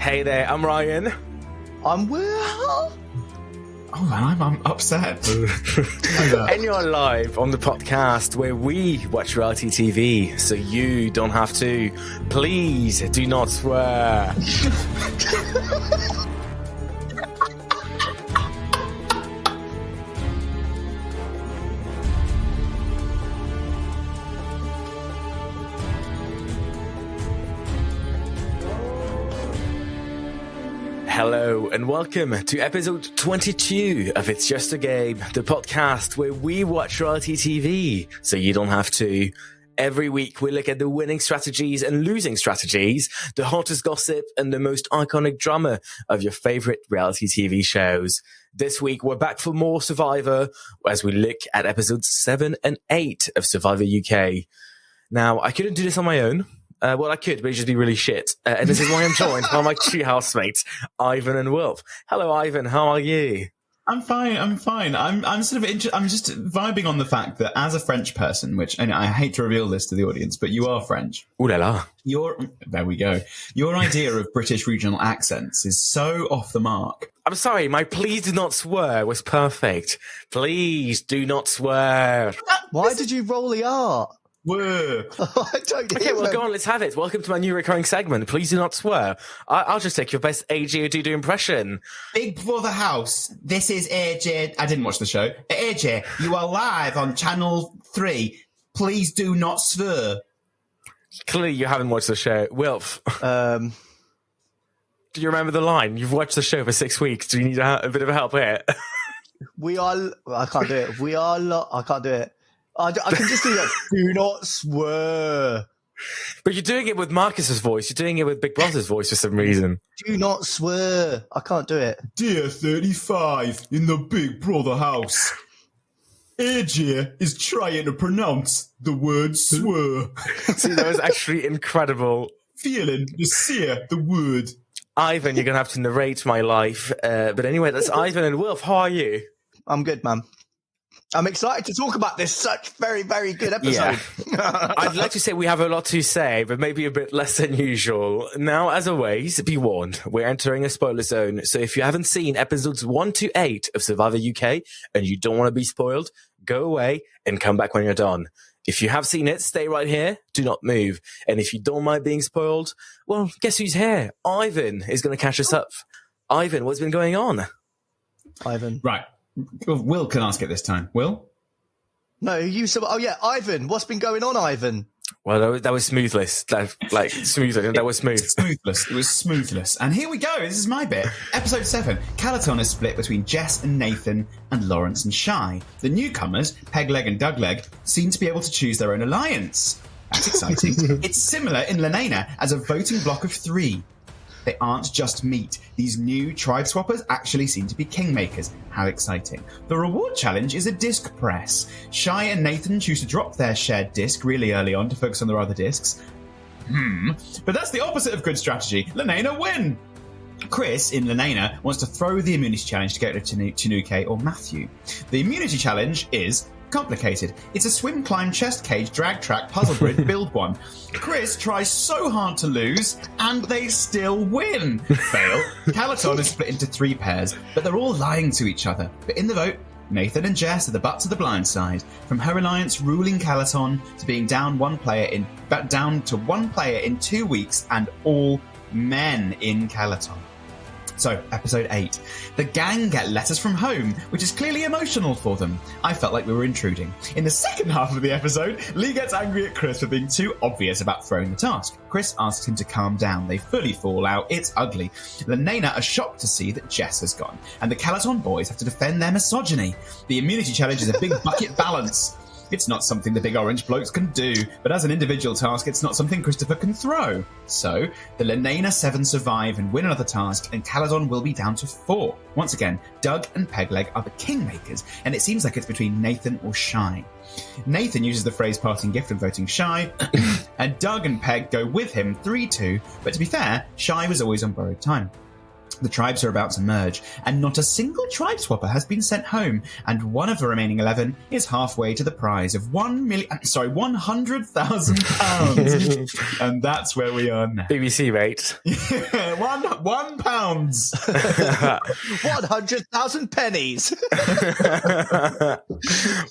Hey there, I'm Rayan. I'm Will. Oh man, I'm upset. And you're live on the podcast where we watch reality TV so you don't have to. Please do not swear. Hello and welcome to episode 22 of It's Just a Game, the podcast where we watch reality TV so you don't have to. Every week we look at the winning strategies and losing strategies, the hottest gossip and the most iconic drama of your favorite reality TV shows. This week we're back for more Survivor as we look at episodes 7 and 8 of Survivor UK. Now, I couldn't do this on my own. Well, I could, but it'd just be really shit. And this is why I'm joined by my two housemates, Ivan and Wilf. Hello, Ivan. How are you? I'm fine. I'm sort of I'm just vibing on the fact that as a French person, which, and I hate to reveal this to the audience, but you are French. Ooh la la. There we go. Your idea of British regional accents is so off the mark. I'm sorry, my please do not swear was perfect. Please do not swear. Why did you roll the R? Whoa. I don't Okay, well, go on, let's have it. Welcome to my new recurring segment. Please do not swear. I'll just take your best AJ Odudu impression. Big Brother House, this is AJ. I didn't watch the show. AJ, you are live on Channel 3. Please do not swear. Clearly, you haven't watched the show. Wilf. Do you remember the line? You've watched the show for 6 weeks. Do you need a bit of help here? I can't do it. I can't do it. I can just do that. Do not swear. But you're doing it with Marcus's voice. You're doing it with Big Brother's voice for some reason. Do not swear. I can't do it. Dear 35 in the Big Brother house. AJ is trying to pronounce the word swear. See, that was actually incredible. Feeling to say the word. Ivan, you're going to have to narrate my life. But anyway, that's Ivan and Wilf. How are you? I'm good, man. I'm excited to talk about this such very, very good episode. Yeah. I'd like to say we have a lot to say, but maybe a bit less than usual. Now, as always, be warned, we're entering a spoiler zone. So if you haven't seen episodes 1 to 8 of Survivor UK and you don't want to be spoiled, go away and come back when you're done. If you have seen it, stay right here. Do not move. And if you don't mind being spoiled, well, guess who's here? Ivan is going to catch us up. Ivan, what's been going on? Ivan. Right. Will can ask it this time. Will? No, Ivan. What's been going on, Ivan? Well, that was smoothless. Smooth. That was smooth. Smoothless. It was smoothless. And here we go. This is my bit. Episode 7. Calaton is split between Jess and Nathan and Lawrence and Shy. The newcomers, Pegleg and Dugleg, seem to be able to choose their own alliance. That's exciting. It's similar in Lenana as a voting block of 3. They aren't just meat. These new tribe swappers actually seem to be kingmakers. How exciting. The reward challenge is a disc press. Shy and Nathan choose to drop their shared disc really early on to focus on their other discs. But that's the opposite of good strategy. Lenana win! Chris, in Lenana, wants to throw the immunity challenge to get rid of Tanuke or Matthew. The immunity challenge is complicated. It's a swim, climb, chest cage, drag track, puzzle grid, build one. Chris tries so hard to lose, and they still win. Fail. Calaton is split into 3 pairs, but they're all lying to each other. But in the vote, Nathan and Jess are the butts of the blind side. From her alliance ruling Calaton to being down to one player in 2 weeks, and all men in Calaton. So, episode 8. The gang get letters from home, which is clearly emotional for them. I felt like we were intruding. In the second half of the episode, Lee gets angry at Chris for being too obvious about throwing the task. Chris asks him to calm down. They fully fall out. It's ugly. Lenana are shocked to see that Jess has gone, and the Calaton boys have to defend their misogyny. The immunity challenge is a big bucket balance. It's not something the big orange blokes can do, but as an individual task, it's not something Christopher can throw. So, the Lenana 7 survive and win another task, and Caladon will be down to 4. Once again, Doug and Pegleg are the kingmakers, and it seems like it's between Nathan or Shy. Nathan uses the phrase parting gift when voting Shy, and Doug and Peg go with him 3-2, but to be fair, Shy was always on borrowed time. The tribes are about to merge, and not a single tribe swapper has been sent home, and one of the remaining 11 is halfway to the prize of £100,000. And that's where we are now. BBC rate. £1. 100,000 pennies.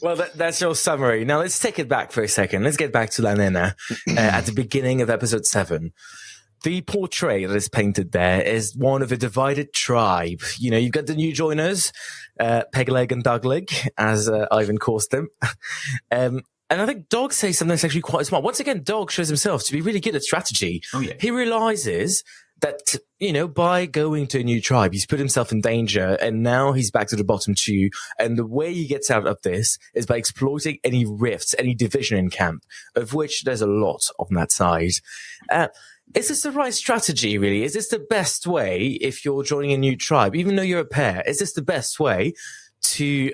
Well, that's your summary. Now let's take it back for a second. Let's get back to Lanena at the beginning of episode 7. The portrait that is painted there is one of a divided tribe. You know, you've got the new joiners, Pegleg and Dugleg, as Ivan calls them. And I think Dog says something that's actually quite smart. Once again, Dog shows himself to be really good at strategy. Oh, yeah. He realizes that, you know, by going to a new tribe, he's put himself in danger, and now he's back to the bottom 2. And the way he gets out of this is by exploiting any rifts, any division in camp, of which there's a lot on that side. Is this the right strategy, really? Is this the best way if you're joining a new tribe, even though you're a pair? Is this the best way to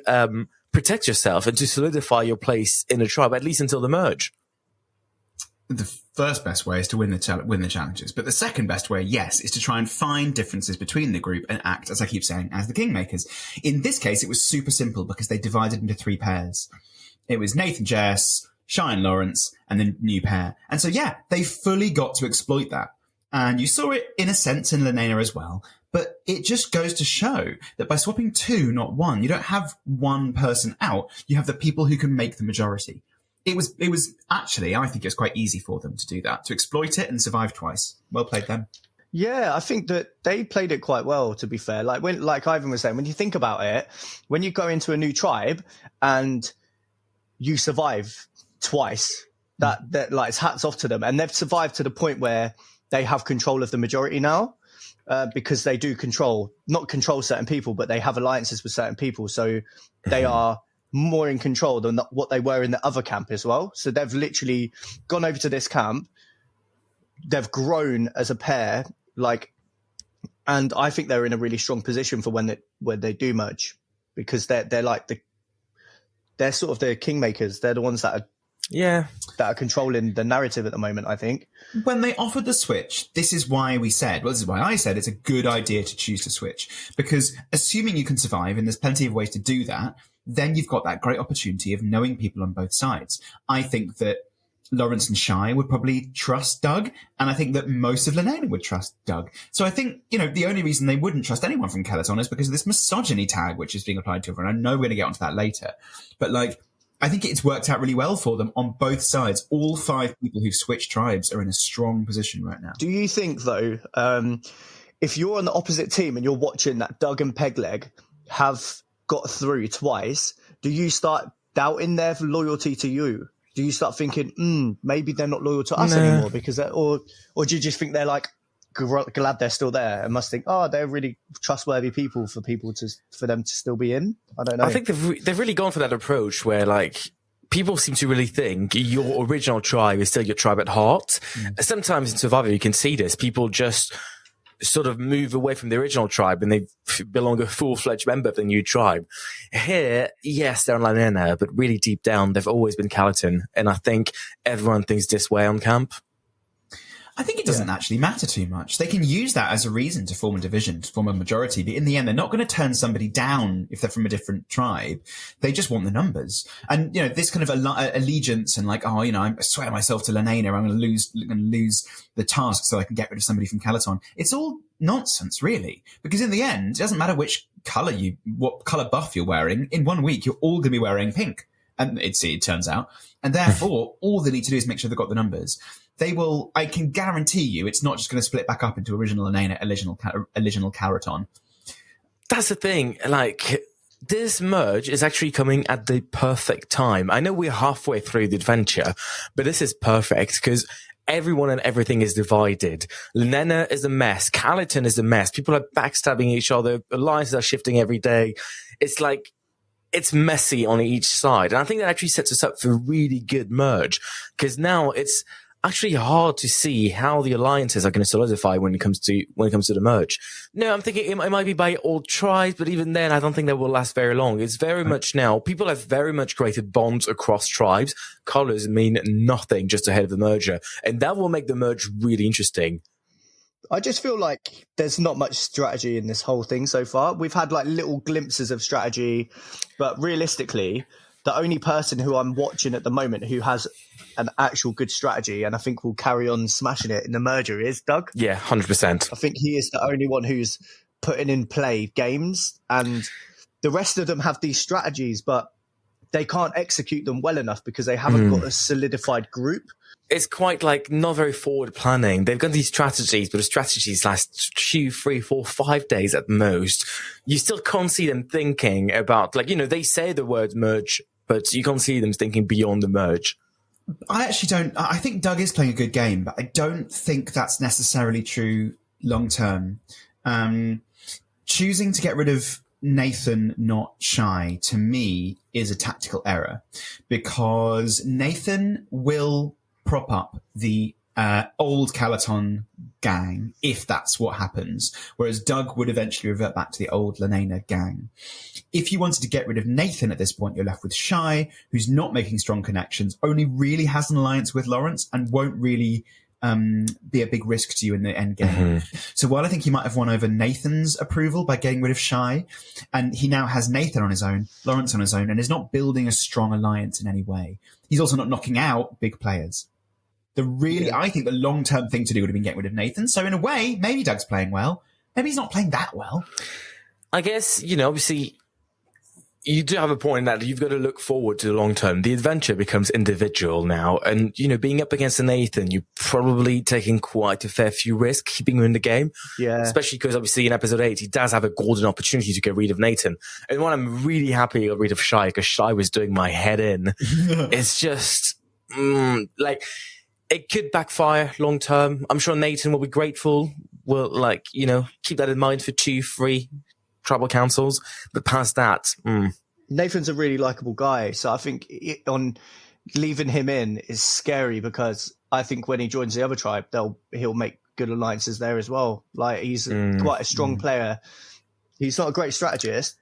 protect yourself and to solidify your place in the tribe, at least until the merge? The first best way is to win the challenges. But the second best way, yes, is to try and find differences between the group and act, as I keep saying, as the kingmakers. In this case, it was super simple because they divided into 3 pairs. It was Nathan, Jess, Shy and Lawrence, and the new pair. And so, yeah, they fully got to exploit that. And you saw it, in a sense, in Lanena as well. But it just goes to show that by swapping 2, not 1, you don't have one person out. You have the people who can make the majority. It was actually, I think it was quite easy for them to do that, to exploit it and survive twice. Well played them. Yeah, I think that they played it quite well, to be fair. Like Ivan was saying, when you think about it, when you go into a new tribe and you survive twice, that like, it's hats off to them. And they've survived to the point where they have control of the majority now, because they do not control certain people, but they have alliances with certain people. So they are more in control than what they were in the other camp as well. So they've literally gone over to this camp. They've grown as a pair, and I think they're in a really strong position for when they do merge, because they're sort of the kingmakers. They're the ones that are controlling the narrative at the moment, I think. When they offered the switch, this is why I said it's a good idea to choose to switch, because assuming you can survive, and there's plenty of ways to do that, then you've got that great opportunity of knowing people on both sides. I think that Lawrence and Shy would probably trust Doug, and I think that most of Lanena would trust Doug. So I think, the only reason they wouldn't trust anyone from Calaton is because of this misogyny tag which is being applied to everyone. I know we're going to get onto that later, but I think it's worked out really well for them on both sides. All 5 people who've switched tribes are in a strong position right now. Do you think, though, if you're on the opposite team and you're watching that Doug and Pegleg have got through twice, do you start doubting their loyalty to you? Do you start thinking, maybe they're not loyal to us anymore? Because or do you just think they're glad they're still there and must think, they're really trustworthy people for them to still be in? I don't know. I think they've really gone for that approach where people seem to really think your original tribe is still your tribe at heart. Sometimes in Survivor you can see this. People just sort of move away from the original tribe and they belong a full-fledged member of the new tribe. Here, yes, they're on Lanena, but really deep down, they've always been Calaton. And I think everyone thinks this way on camp. I think it doesn't actually matter too much. They can use that as a reason to form a division, to form a majority. But in the end, they're not going to turn somebody down if they're from a different tribe. They just want the numbers. And, this kind of allegiance and I swear myself to Lanena, I'm going to lose the task so I can get rid of somebody from Calaton. It's all nonsense, really. Because in the end, it doesn't matter what colour buff you're wearing. In 1 week, you're all going to be wearing pink. And it turns out. And therefore, all they need to do is make sure they've got the numbers. They will, I can guarantee you, it's not just going to split back up into original Lanena, original Calaton. That's the thing. This merge is actually coming at the perfect time. I know we're halfway through the adventure, but this is perfect because everyone and everything is divided. Lanena is a mess. Calaton is a mess. People are backstabbing each other. Alliances are shifting every day. It's messy on each side. And I think that actually sets us up for a really good merge, because now it's actually hard to see how the alliances are going to solidify when it comes to the merge. No, I'm thinking it might be by all tribes, but even then, I don't think that will last very long. It's very much now, people have very much created bonds across tribes. Colors mean nothing just ahead of the merger, and that will make the merge really interesting. I just feel like there's not much strategy in this whole thing so far. We've had like little glimpses of strategy, but realistically, the only person who I'm watching at the moment who has an actual good strategy, and I think will carry on smashing it in the merger, is Doug. Yeah, 100%. I think he is the only one who's putting in play games, and the rest of them have these strategies, but they can't execute them well enough because they haven't got a solidified group. It's quite like not very forward planning. They've got these strategies, but the strategies last 2, 3, 4, 5 days at most. You still can't see them thinking about, like, you know, they say the word merge, but you can't see them thinking beyond the merge. I actually don't. I think Doug is playing a good game, but I don't think that's necessarily true long term. Choosing to get rid of Nathan, not Shy, to me is a tactical error, because Nathan will prop up the old Calaton gang if that's what happens, whereas Doug would eventually revert back to the old Lenana gang. If you wanted to get rid of Nathan at this point, you're left with Shy, who's not making strong connections, only really has an alliance with Lawrence, and won't really be a big risk to you in the end game. So while I think he might have won over Nathan's approval by getting rid of Shy, and he now has Nathan on his own, Lawrence on his own, and is not building a strong alliance in any way. He's also not knocking out big players. I think the long-term thing to do would have been getting rid of Nathan. So in a way, maybe Doug's playing well. Maybe he's not playing that well. I guess, you know, obviously, you do have a point in that you've got to look forward to the long term. The adventure becomes individual now. And, you know, being up against a Nathan, you're probably taking quite a fair few risks keeping him in the game. Yeah. Especially because obviously in episode 8, he does have a golden opportunity to get rid of Nathan. And when I'm really happy to get rid of Shy, because Shy was doing my head in, it's just, like, it could backfire long term. I'm sure Nathan will be grateful. Will, like, you know, keep that in mind for 2, 3 tribal councils. But past that, Nathan's a really likable guy. So I think on leaving him in is scary, because I think when he joins the other tribe, he'll make good alliances there as well. Like, he's quite a strong player. He's not a great strategist.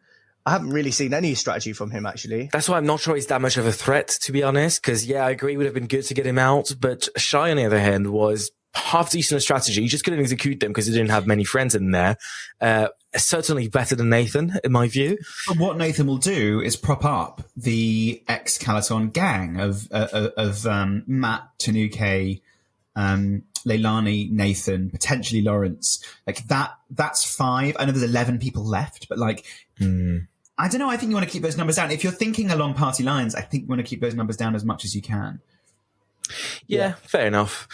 I haven't really seen any strategy from him, actually. That's why I'm not sure he's that much of a threat, to be honest, because, yeah, I agree it would have been good to get him out, but Shy, on the other hand, was half decent strategy. He just couldn't execute them because he didn't have many friends in there. Certainly better than Nathan, in my view. But what Nathan will do is prop up the ex-Calaton gang of Matt, Tanuke, Leilani, Nathan, potentially Lawrence. Like, that's 5. I know there's 11 people left, but, like... I don't know. I think you want to keep those numbers down. If you're thinking along party lines, I think you want to keep those numbers down as much as you can. Yeah, fair enough.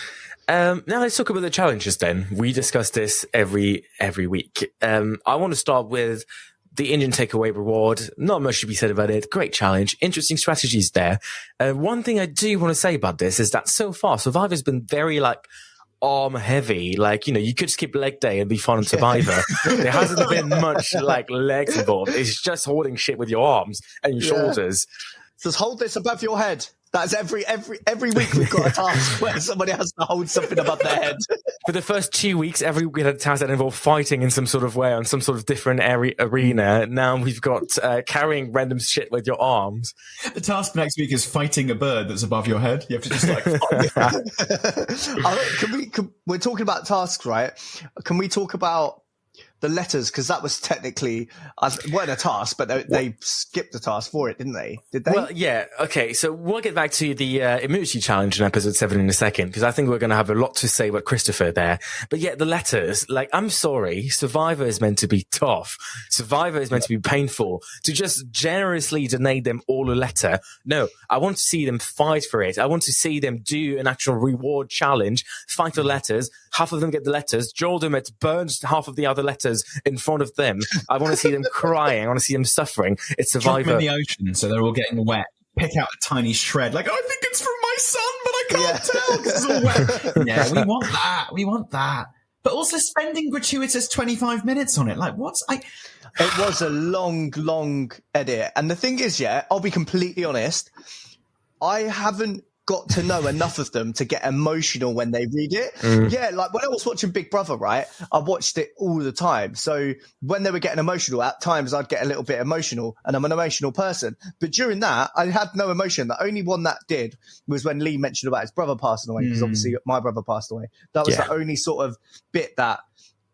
Now let's talk about the challenges then. We discuss this every week. I want to start with the Indian takeaway reward. Not much should be said about it. Great challenge. Interesting strategies there. One thing I do want to say about this is that so far, Survivor's been very, like, arm heavy. Like, you know, you could skip leg day and be fun on Survivor. There hasn't been much, like, legs involved. It's just holding shit with your arms and your shoulders. Just hold this above your head. That's every week we've got a task where somebody has to hold something above their head. For the first 2 weeks, every week we had a task that involved fighting in some sort of way on some sort of different arena. Now we've got carrying random shit with your arms. The task next week is fighting a bird that's above your head. You have to just, like, we're talking about tasks, right? Can we talk about the letters? Because that was technically weren't a task, but they skipped the task for it, didn't they? Did they? Well, yeah. Okay, so we'll get back to the immunity challenge in episode 7 in a second, because I think we're going to have a lot to say about Christopher there. But yeah, the letters, like, I'm sorry, Survivor is meant to be tough. Survivor is meant to be painful. To just generously deny them all a letter, no, I want to see them fight for it. I want to see them do an actual reward challenge, fight for letters. Half of them get the letters. Joel Dommett burns half of the other letters in front of them. I want to see them crying. I want to see them suffering. It's Survivor. Drop them in the ocean so they're all getting wet. Pick out a tiny shred. Like, I think it's from my son, but I can't tell because it's all wet. Yeah, we want that. We want that. But also spending gratuitous 25 minutes on it. Like, It was a long edit. And the thing is, I'll be completely honest. I haven't got to know enough of them to get emotional when they read it. Yeah, like when I was watching Big Brother, right, I watched it all the time. So when they were getting emotional, at times I'd get a little bit emotional, and I'm an emotional person. But during that, I had no emotion. The only one that did was when Lee mentioned about his brother passing away, because obviously my brother passed away. That was the only sort of bit that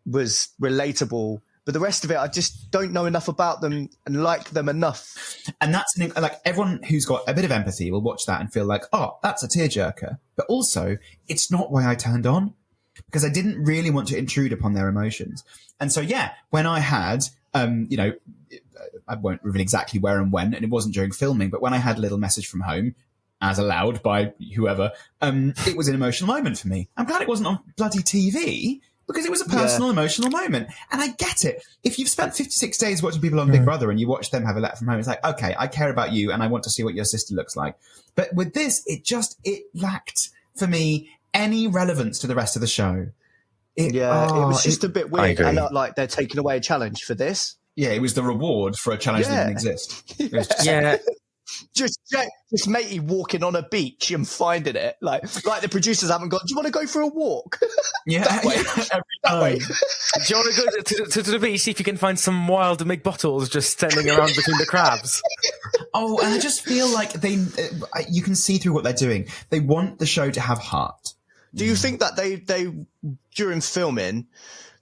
was relatable. But the rest of it, I just don't know enough about them and like them enough. And that's like everyone who's got a bit of empathy will watch that and feel like, oh, that's a tearjerker. But also, it's not why I turned on, because I didn't really want to intrude upon their emotions. And so, yeah, when I had, I won't reveal exactly where and when, and it wasn't during filming, but when I had a little message from home, as allowed by whoever, it was an emotional moment for me. I'm glad it wasn't on bloody TV, because it was a personal, emotional moment. And I get it. If you've spent 56 days watching people on Big Brother and you watch them have a letter from home, it's like, okay, I care about you and I want to see what your sister looks like. But with this, it lacked, for me, any relevance to the rest of the show. It was just a bit weird. And like they're taking away a challenge for this. Yeah, it was the reward for a challenge that didn't exist. It was just matey walking on a beach and finding it. Like the producers haven't gone, do you want to go for a walk? Yeah, that way. Do you want to go to the beach, see if you can find some wild big bottles just standing around between the crabs? Oh, and I just feel like you can see through what they're doing. They want the show to have heart. Do you think that they during filming,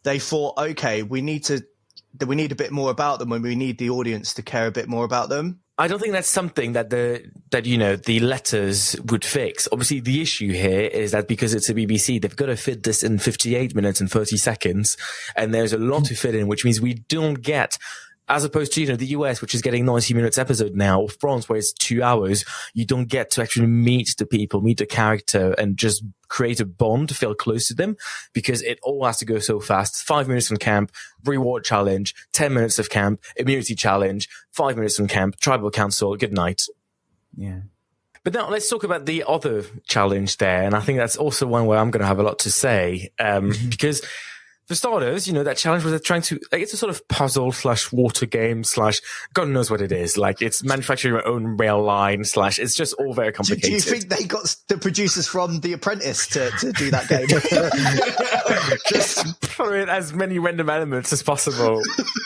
they thought, okay, we need a bit more about them, and we need the audience to care a bit more about them? I don't think that's something that the letters would fix. Obviously, the issue here is that because it's a BBC, they've got to fit this in 58 minutes and 30 seconds. And there's a lot to fit in, which means we don't get, as opposed to, the US, which is getting 90 minutes episode now, or France, where it's 2 hours, you don't get to actually meet the people, meet the character, and just create a bond, feel close to them, because it all has to go so fast. 5 minutes from camp, reward challenge, 10 minutes of camp, immunity challenge, 5 minutes from camp, tribal council, good night. Yeah. But now let's talk about the other challenge there. And I think that's also one where I'm going to have a lot to say, because for starters, that challenge was trying to, it's a sort of puzzle / water game / God knows what it is. Like, it's manufacturing your own rail line / it's just all very complicated. Do you think they got the producers from The Apprentice to do that game? Just throw in as many random elements as possible.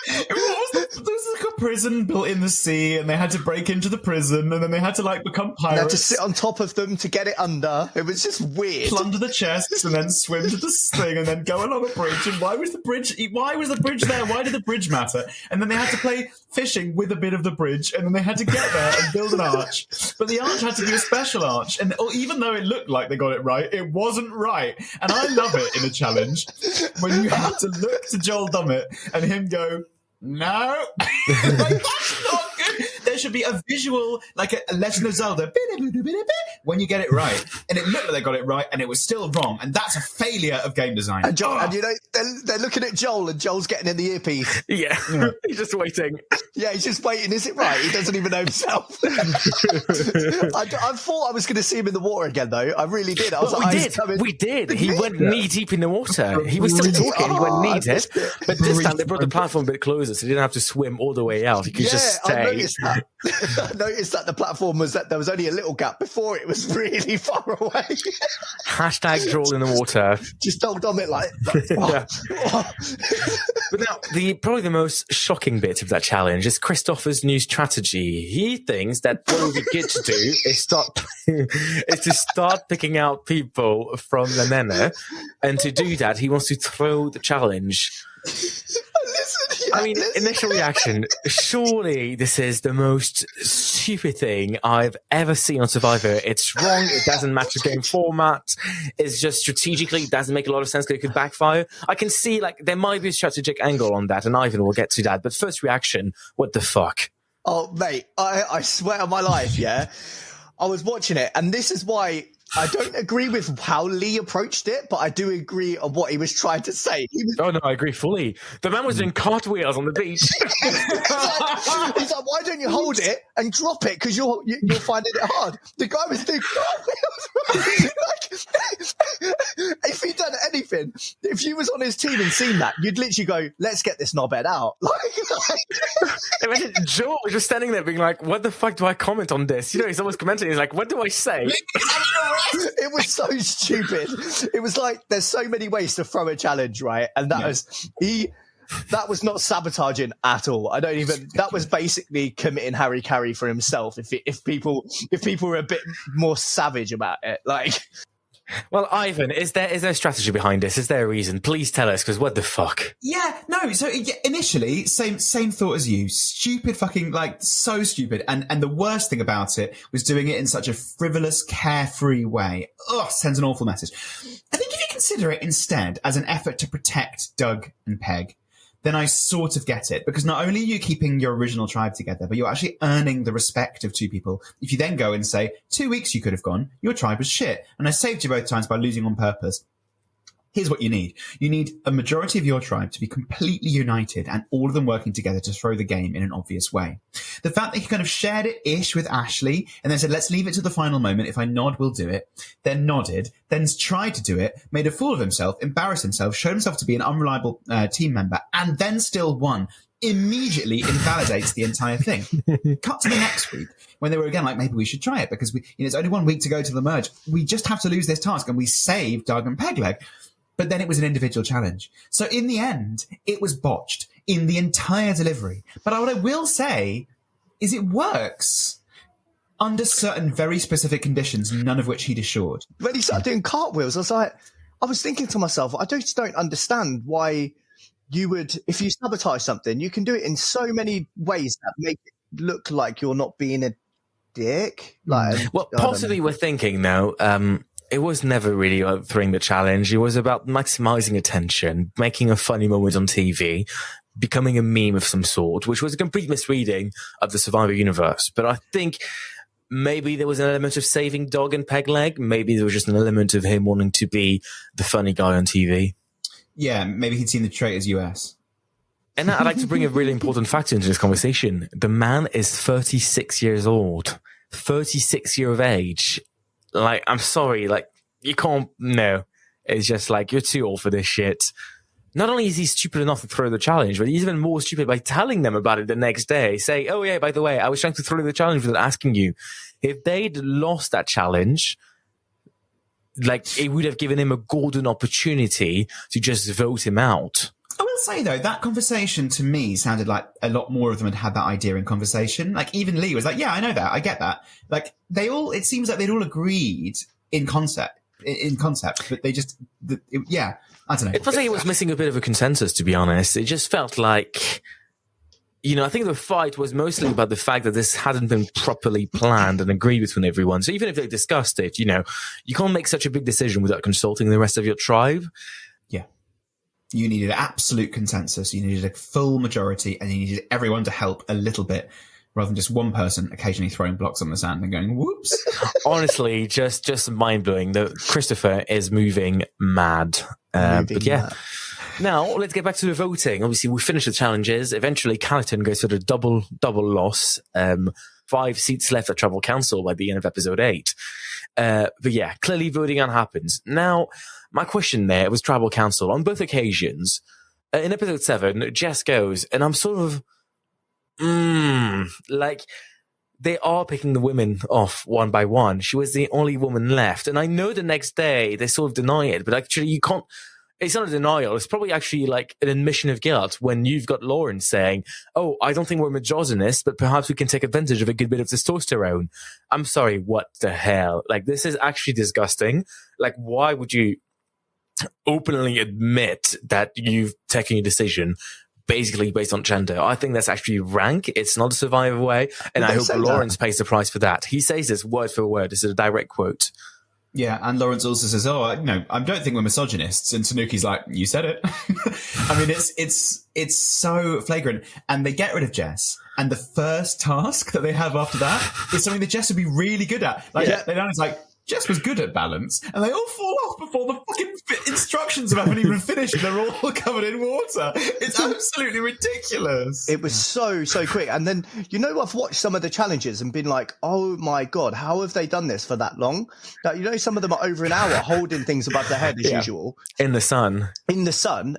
There was like a prison built in the sea, and they had to break into the prison, and then they had to become pirates. They had to sit on top of them to get it under. It was just weird. Plunder the chests and then swim to the thing and then go along a bridge. And why was the bridge there? Why did the bridge matter? And then they had to play fishing with a bit of the bridge, and then they had to get there and build an arch. But the arch had to be a special arch, and even though it looked like they got it right, it wasn't right. And I love it in a challenge when you have to look to Joel Dommett and him go, no, that's not good. There should be a visual, like a Legend of Zelda, when you get it right. And it looked like they got it right, and it was still wrong. And that's a failure of game design. And Joel, they're looking at Joel, and Joel's getting in the earpiece. Yeah. He's just waiting. Yeah, he's just waiting. Is it right? He doesn't even know himself. I thought I was going to see him in the water again, though. I really did. We did. He went knee deep in the water. He was still talking. He went knee deep. But this time they brought the platform a bit closer, so he didn't have to swim all the way out. He could just stay. I noticed that. I noticed that the platform there was only a little gap before it was really far away. Hashtag Joel in the water. Just told Dommett But now, probably the most shocking bit of that challenge is Christopher's new strategy. He thinks that what would be good to do is to start picking out people from the Nene, and to do that, he wants to throw the challenge. Initial reaction, surely this is the most stupid thing I've ever seen on Survivor. It's wrong, it doesn't match the game format, it's just strategically, it doesn't make a lot of sense because it could backfire. I can see, there might be a strategic angle on that, and Ivan will get to that, but first reaction, what the fuck? Oh, mate, I swear on my life, yeah, I was watching it, and this is why I don't agree with how Lee approached it, but I do agree on what he was trying to say. Oh, no, I agree fully. The man was doing cartwheels on the beach. He's like, why don't you hold it and drop it? Because you're finding it hard. The guy was doing cartwheels. If he'd done anything, if you was on his team and seen that, you'd literally go, let's get this knobhead out. Imagine Joel just standing there being like, what the fuck do I comment on this? You know, he's almost commenting. He's like, what do I say? It was so stupid. It was like, there's so many ways to throw a challenge, right? And that was not sabotaging at all. That was basically committing Harry Carey for himself. If people were a bit more savage about it, like. Well, Ivan, is there strategy behind this? Is there a reason? Please tell us, because what the fuck? Yeah, no. So initially, same thought as you. Stupid, fucking like so stupid. And the worst thing about it was doing it in such a frivolous, carefree way. Ugh, sends an awful message. I think if you consider it instead as an effort to protect Doug and Peg, then I sort of get it. Because not only are you keeping your original tribe together, but you're actually earning the respect of two people. If you then go and say, 2 weeks you could have gone, your tribe was shit, and I saved you both times by losing on purpose. Here's what you need. You need a majority of your tribe to be completely united and all of them working together to throw the game in an obvious way. The fact that he kind of shared it-ish with Ashley and then said, let's leave it to the final moment. If I nod, we'll do it. Then nodded, then tried to do it, made a fool of himself, embarrassed himself, showed himself to be an unreliable team member, and then still won. Immediately invalidates the entire thing. Cut to the next week when they were again like, maybe we should try it because it's only 1 week to go to the merge. We just have to lose this task and we save Doug and Pegleg. But then it was an individual challenge. So in the end, it was botched in the entire delivery. But what I will say is it works under certain very specific conditions, none of which he'd assured. When he started doing cartwheels, I was thinking to myself, I just don't understand why you would, if you sabotage something, you can do it in so many ways that make it look like you're not being a dick. Like, well, possibly we're thinking now, it was never really about throwing the challenge. It was about maximizing attention, making a funny moment on TV, becoming a meme of some sort, which was a complete misreading of the Survivor universe. But I think maybe there was an element of saving Dog and Pegleg. Maybe there was just an element of him wanting to be the funny guy on TV. Yeah, maybe he'd seen the Traitors US. And I'd like to bring a really important factor into this conversation. The man is 36 years old, 36 years of age. Like, I'm sorry, like, you can't, no. It's just like, you're too old for this shit. Not only is he stupid enough to throw the challenge, but he's even more stupid by telling them about it the next day. Say, oh yeah, by the way, I was trying to throw the challenge without asking you. If they'd lost that challenge, like, it would have given him a golden opportunity to just vote him out. I will say, though, that conversation to me sounded like a lot more of them had that idea in conversation. Like, even Lee was like, yeah, I know that. I get that. Like, it seems like they'd all agreed in concept, but they just, yeah, I don't know. It felt like it was missing a bit of a consensus, to be honest. It just felt like, you know, I think the fight was mostly about the fact that this hadn't been properly planned and agreed between everyone. So even if they discussed it, you know, you can't make such a big decision without consulting the rest of your tribe. Yeah. You needed absolute consensus. You needed a full majority, and you needed everyone to help a little bit, rather than just one person occasionally throwing blocks on the sand and going, whoops. Honestly, just mind-blowing. Christopher is moving mad. But yeah. Mad. Now, let's get back to the voting. Obviously, we finished the challenges. Eventually, Calton goes for the double loss. 5 seats left at Tribal Council by the end of episode 8. But yeah, clearly voting on happens. Now, my question there was Tribal Council. On both occasions, in episode 7, Jess goes, and I'm sort of, like, they are picking the women off one by one. She was the only woman left. And I know the next day they sort of deny it, but actually you can't, it's not a denial. It's probably actually like an admission of guilt when you've got Lauren saying, oh, I don't think we're misogynist, but perhaps we can take advantage of a good bit of testosterone. I'm sorry, what the hell? Like, this is actually disgusting. Like, why would you openly admit that you've taken a decision basically based on gender? I think that's actually rank. It's not a Survivor way. And I hope Lawrence pays the price for that. He says this word for word. This is a direct quote. Yeah, and Lawrence also says, "Oh, I don't think we're misogynists." And Tanuki's like, "You said it." I mean, it's so flagrant. And they get rid of Jess, and the first task that they have after that is something that Jess would be really good at. Like, yeah. They're down, it's like, Jess was good at balance, and they all fall off before the fucking instructions haven't even finished, and they're all covered in water. It's absolutely ridiculous. It was so quick. And then, I've watched some of the challenges and been like, oh my God, how have they done this for that long? Like, some of them are over an hour holding things above their head as usual. In the sun.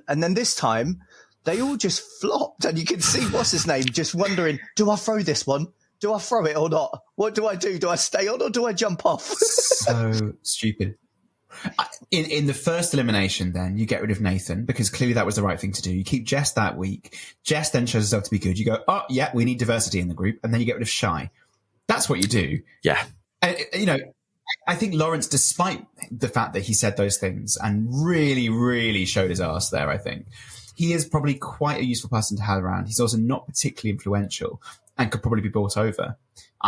And then this time, they all just flopped. And you can see, what's his name, just wondering, do I throw this one? Do I throw it or not? What do I do? Do I stay on or do I jump off? So stupid. In the first elimination, then, you get rid of Nathan, because clearly that was the right thing to do. You keep Jess that week. Jess then shows herself to be good. You go, oh, yeah, we need diversity in the group. And then you get rid of Shy. That's what you do. Yeah. And, I think Lawrence, despite the fact that he said those things and really, really showed his ass there, I think, he is probably quite a useful person to have around. He's also not particularly influential and could probably be brought over.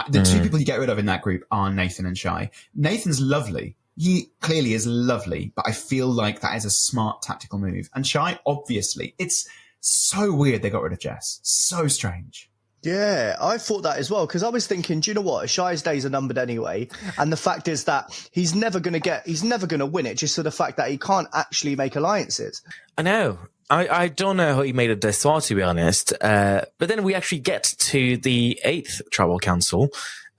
The two people you get rid of in that group are Nathan and Shy. Nathan's lovely. He clearly is lovely, but I feel like that is a smart tactical move. And Shy, obviously, it's so weird they got rid of Jess. So strange. Yeah, I thought that as well, because I was thinking, do you know what? Shy's days are numbered anyway. And the fact is that he's never going to win it, just for the fact that he can't actually make alliances. I know. I don't know how he made it this far, to be honest. But then we actually get to the 8th Tribal Council.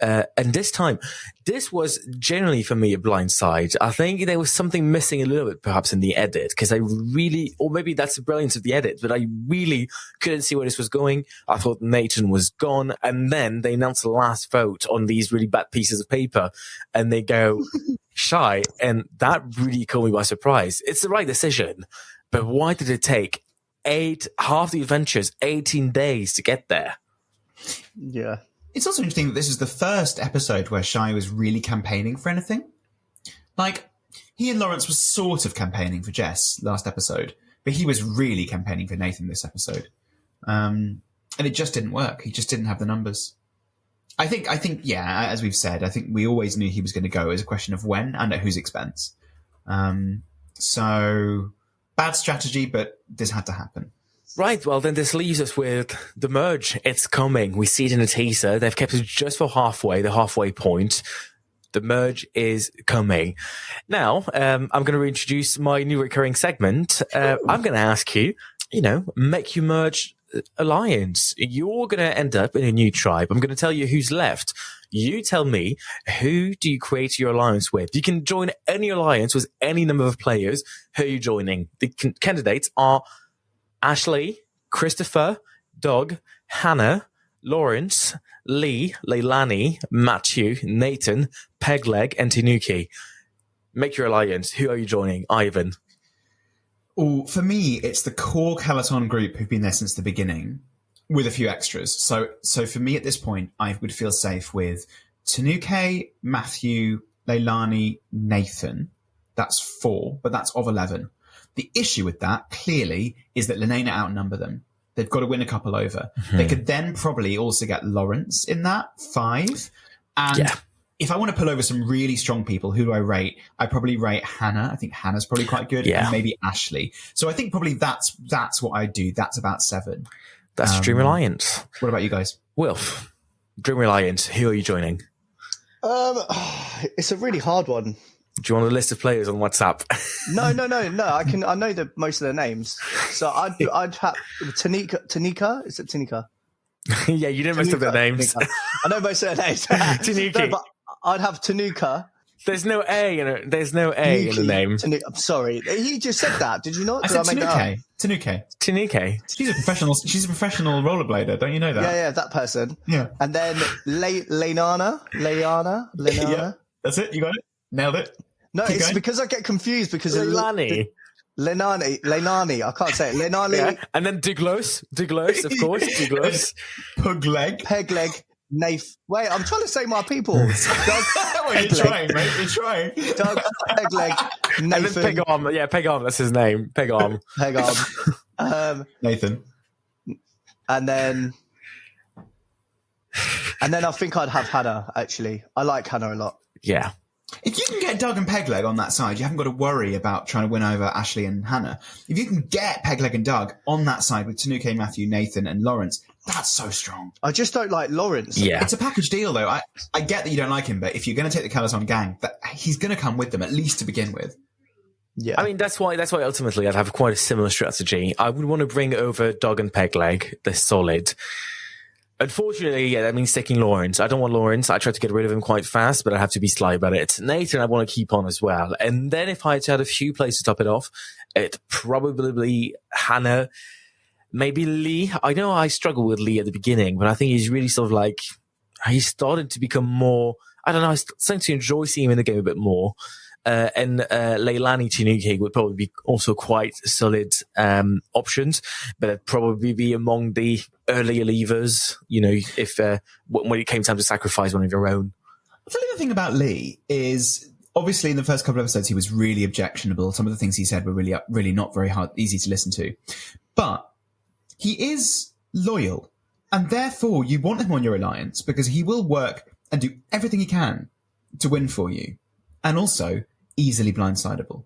And this was generally for me a blind side. I think there was something missing a little bit perhaps in the edit, because or maybe that's the brilliance of the edit, but I really couldn't see where this was going. I thought Nathan was gone. And then they announced the last vote on these really bad pieces of paper and they go Shy. And that really caught me by surprise. It's the right decision, but why did it take half the adventures, 18 days to get there? Yeah. It's also interesting that this is the first episode where Shy was really campaigning for anything. Like, he and Lawrence were sort of campaigning for Jess last episode, but he was really campaigning for Nathan this episode. And it just didn't work. He just didn't have the numbers. I think, yeah, as we've said, I think we always knew he was going to go. It was a question of when and at whose expense. So, bad strategy, but this had to happen. Right, well then this leaves us with the merge. It's coming. We see it in a teaser. They've kept it just for the halfway point. The merge is coming. Now, I'm going to reintroduce my new recurring segment. I'm going to ask you, make your merge alliance. You're going to end up in a new tribe. I'm going to tell you who's left. You tell me, who do you create your alliance with? You can join any alliance with any number of players. Who are you joining? The candidates are Ashley, Christopher, Doug, Hannah, Lawrence, Lee, Leilani, Matthew, Nathan, Pegleg, and Tanuki. Make your alliance. Who are you joining? Ivan. Oh, for me, it's the core Calaton group who've been there since the beginning, with a few extras. So for me at this point, I would feel safe with Tanuki, Matthew, Leilani, Nathan. That's 4, but that's of 11. The issue with that, clearly, is that Linnea outnumber them. They've got to win a couple over. Mm-hmm. They could then probably also get Lawrence in that, 5. And if I want to pull over some really strong people, who do I rate? I probably rate Hannah. I think Hannah's probably quite good. And maybe Ashley. So I think probably that's what I do. That's about 7. That's Dream Alliance. What about you guys? Wilf, Dream Alliance. Who are you joining? It's a really hard one. Do you want a list of players on WhatsApp? No. I know most of their names. So I'd have Tanika. Is it Tanika? Yeah, you know most of their names. I know most of their names. Tanuki. No, but I'd have Tanuka. There's no A in it. There's no A in the name. I'm sorry. He just said that. Did you not? I said Tanuki. She's a professional rollerblader. Don't you know that? Yeah, that person. Yeah. And then Leilana. Yeah, that's it. You got it. Nailed it. No, it's because I get confused because Leilani. Leilani. I can't say it. Leilani. Yeah. And then Douglas, of course. Douglas. Pegleg. Nath. Wait, I'm trying to say my people. Doug, you're trying, mate. You're trying. Doug, Pegleg, Nathan. And then Pegarm. Yeah, Pegarm. That's his name. Pegarm. Nathan. And then I think I'd have Hannah, actually. I like Hannah a lot. Yeah. If you can get Doug and Pegleg on that side, you haven't got to worry about trying to win over Ashley and Hannah. If you can get Pegleg and Doug on that side with Tanuke, Matthew, Nathan, and Lawrence, that's so strong. I just don't like Lawrence. Yeah. It's a package deal, though. I get that you don't like him, but if you're going to take the Calaton gang, he's going to come with them, at least to begin with. Yeah. I mean, that's why ultimately I'd have quite a similar strategy. I would want to bring over Doug and Pegleg. They're solid. Unfortunately, yeah, that means taking Lawrence. I don't want Lawrence. I tried to get rid of him quite fast, but I have to be sly about it. Nathan, I want to keep on as well. And then if I had a few places to top it off, it probably Hannah, maybe Lee. I know I struggled with Lee at the beginning, but I think he's really sort of like, he's started to become more, I don't know, I'm starting to enjoy seeing him in the game a bit more. And Leilani Tanuki would probably be also quite solid options, but it'd probably be among the earlier leavers, you know, if when it came time to sacrifice one of your own. The other thing about Lee is, obviously in the first couple of episodes he was really objectionable. Some of the things he said were really not very easy to listen to. But he is loyal, and therefore you want him on your alliance because he will work and do everything he can to win for you. And also easily blindsidable.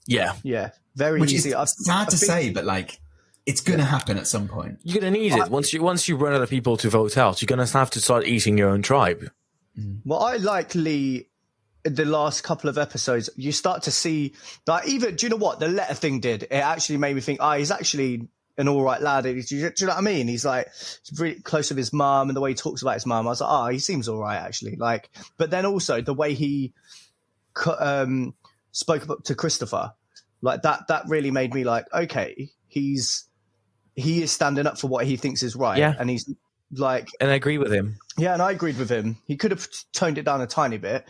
Yeah. Yeah. Very Which easy. is sad to say, but like, it's going to happen at some point. You're going to need it. Once you run out of people to vote out, you're going to have to start eating your own tribe. Well, I like Lee in the last couple of episodes. You start to see, like, even, do you know what? The letter thing did. It actually made me think, he's actually an all right lad. Do you know what I mean? He's like, he's really close with his mum, and the way he talks about his mum, I was like, he seems all right, actually. Like, but then also the way he spoke up to Christopher, like that really made me like, okay, he is standing up for what he thinks is right. Yeah. And he's like, and I agree with him. Yeah, and I agreed with him. He could have toned it down a tiny bit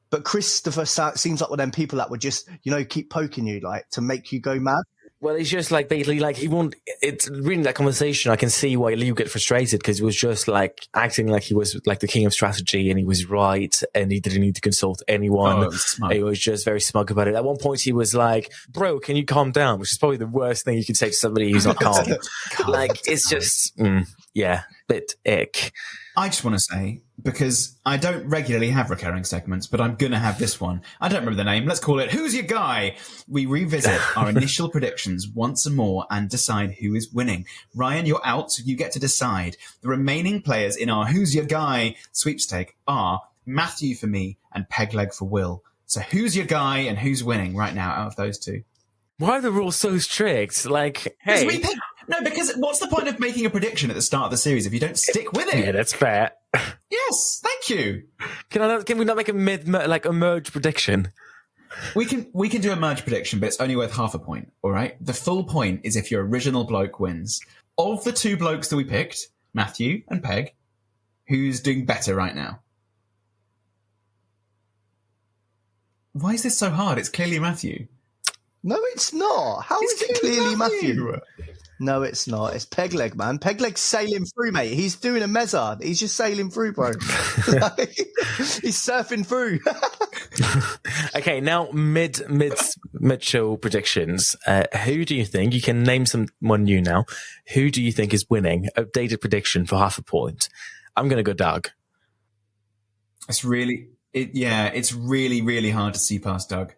but Christopher seems like one of them people that would just, you know, keep poking you, like, to make you go mad. Well, it's just like basically like it's reading that conversation. I can see why Lee would get frustrated because he was just like acting like he was like the king of strategy and he was right and he didn't need to consult anyone. He was just very smug about it. At one point he was like, bro, can you calm down? Which is probably the worst thing you could say to somebody who's not calm. Like, it's just, bit ick. I just want to say, because I don't regularly have recurring segments, but I'm going to have this one. I don't remember the name. Let's call it Who's Your Guy? We revisit our initial predictions once more and decide who is winning. Ryan, you're out, so you get to decide. The remaining players in our Who's Your Guy sweepstake are Matthew for me and Pegleg for Will. So who's your guy and who's winning right now out of those two? Why are the rules so strict? Like, hey... No, because what's the point of making a prediction at the start of the series if you don't stick with it? Yeah, that's fair. Yes, thank you. Can we not make a merge prediction? We can do a merge prediction, but it's only worth half a point, all right? The full point is if your original bloke wins. Of the two blokes that we picked, Matthew and Peg, who's doing better right now? Why is this so hard? It's clearly Matthew. No, it's not. How is it clearly Matthew? No, it's not. It's Pegleg, man. Pegleg's sailing through, mate. He's doing a mezza. He's just sailing through, bro. He's surfing through. Okay, now mid-show predictions. Who do you think, you can name someone new now, who do you think is winning? Updated prediction for half a point. I'm going to go Doug. It's really, really hard to see past Doug.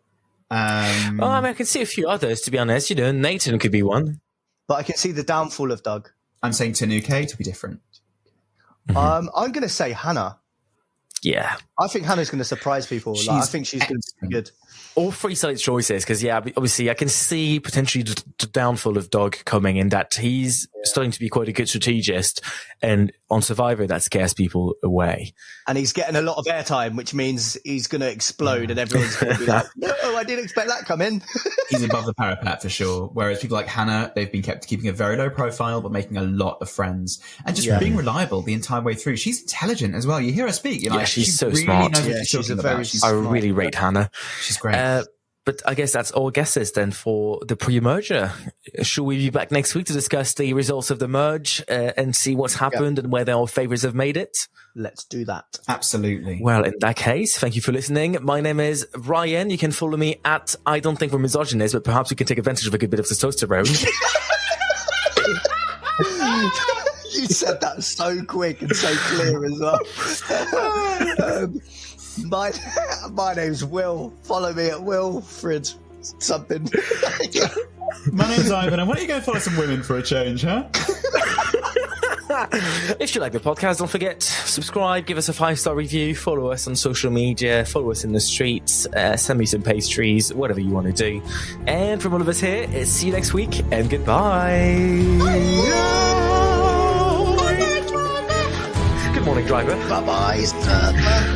I can see a few others, to be honest. You know, Nathan could be one. But I can see the downfall of Doug. I'm saying Tanuke to be different. I'm going to say Hannah. Yeah. I think Hannah's going to surprise people. I think she's going to be good. All three solid choices, because, obviously I can see potentially the downfall of Doug coming in that he's starting to be quite a good strategist, and on Survivor that scares people away. And he's getting a lot of airtime, which means he's going to explode and everyone's going to be like, no, I didn't expect that coming. He's above the parapet for sure. Whereas people like Hannah, they've been keeping a very low profile, but making a lot of friends and just being reliable the entire way through. She's intelligent as well. You hear her speak. You're like, she's so really smart. Knows what she's very smart. I really rate Hannah. She's great. But I guess that's all guesses then for the pre-merger. Should we be back next week to discuss the results of the merge and see what's happened and whether our favourites have made it? Let's do that. Absolutely. Well, in that case, thank you for listening. My name is Rayan. You can follow me at I don't think we're misogynists, but perhaps we can take advantage of a good bit of testosterone. You said that so quick and so clear as well. My name's Will. Follow me at Wilfred something. My name's Ivan, and why don't you go follow some women for a change, huh? If you like the podcast, don't forget, subscribe, give us a 5-star review, follow us on social media, follow us in the streets, send me some pastries, whatever you want to do. And from all of us here, see you next week, and goodbye. Good morning, driver. Bye-bye, sir.